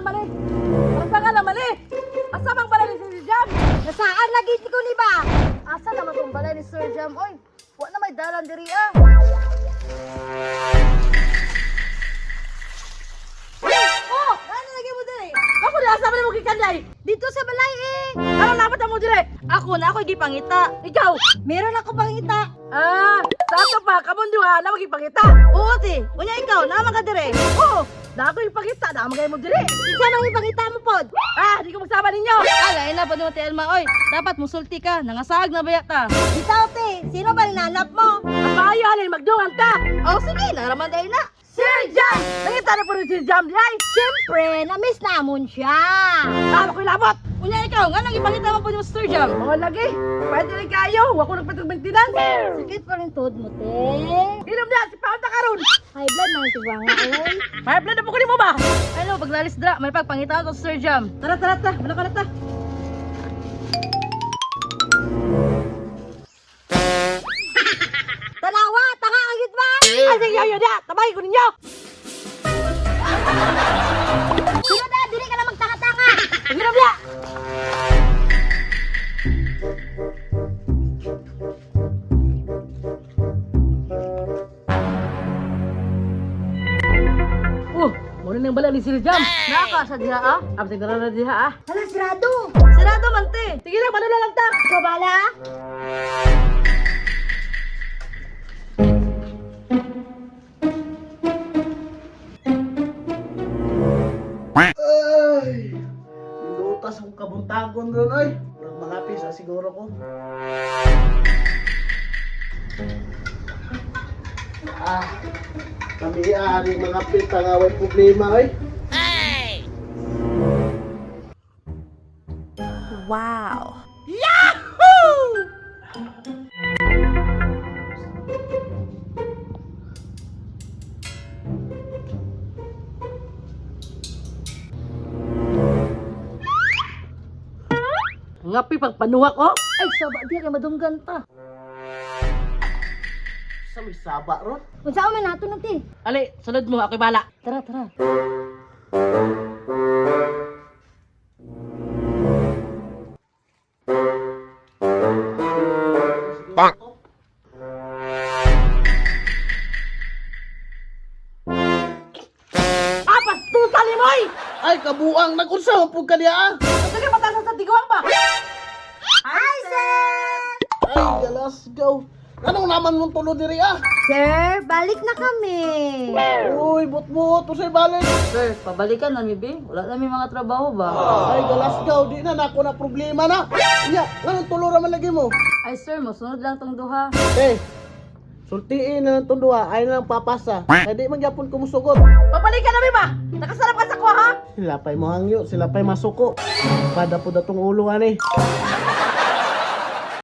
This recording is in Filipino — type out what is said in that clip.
mali. Asa ka na mali. Asa bang balay ni Sir Jam? Nasaan lagi ko ni ba? Asa naman tong balay ni Sir Jam? Oy, wa na may dalan diri ah. Oh, ano lagi mo diri? Ako di asa man mo gikanday. Dito sa balay eh. Ano napat mo dire? Ako na ako gipangita. Ikaw? Meron ako pangita. Ah, sa ato pa kamon duha na magipangita. Oo, te. Unya ikaw, naman ka dire. Oh, na ako ipangita, na magay mo dire. Isa nang ipangita mo pod. Ah, di ko magsama ninyo. Alay na pa mo ti Elma, oy. Dapat musulti ka, nangasag na baya ta. Bitaw, te. Sino ba nanap mo? Ang maayo halin magduhan ta. Oh, sige, naraman dahil na. Sir Jam! Nakita na po rin si Jam di ay. Siyempre, na-miss namon siya. Tama ko'y labot. Unya ikaw, nga nang ipakita mo po ni Mr. Jam. Mga lagi, pwede rin kayo. Huwag ko nagpatog maintenance. Sakit pa rin tod mo, te. Inom na, si Paunta karon. High blood na ito ba nga, oy. May plan na po ko ni mo ba? Ano, paglalis dra, may pagpangita ko Sir Jam. Tara, tara, tara. Wala ka na ta. Tanawa, tanga agit ba? Ay, sige, yayo na. Tabay ko ninyo. Sino na, dili ka na magtanga-tanga. Inom na. Muna nang bala ni Sir Jam. Naka sa diha ah. Absent na na diha ah. Hala, sirado. Sirado man te. Sige lang, manula lang ta. Ikaw bala? Ay! Lutas akong kabuntagon ron, ay. Walang mga pisa siguro ko. Ah, kami ari mga pita nga way problema, ay. Wow. Ngapi pag panuhak oh. Ay, saba, di ka madunggan ta. Sa may saba ron. Kung saan man nato te. Ali, sunod mo, ako'y bala. Tara, tara. Apas, tutal ni Moy! Ay, kabuang nag-unsa mo pug kaniya, ah. Sige, matasan sa tiguang ba? Hi, sir! Ay, galas go. Anong naman mong tulo diri, ah? Sir, balik na kami. Uy, bot-bot, usay balik. Sir, pabalikan na mi be. Wala na mi mga trabaho ba? Ay, galas go, di na nako na problema na. Nya, nganong tulo ra man lagi mo? Ay sir, mosunod lang tong duha. Eh, sultiin na ng tundua, ay na lang papasa. Ay, di magyapon ko musugot. Papalikan namin ba? Nakasarap ka sa kuha ha? Sila pa'y mohangyo, sila pa'y masuko. Pada po datong ulo, ani.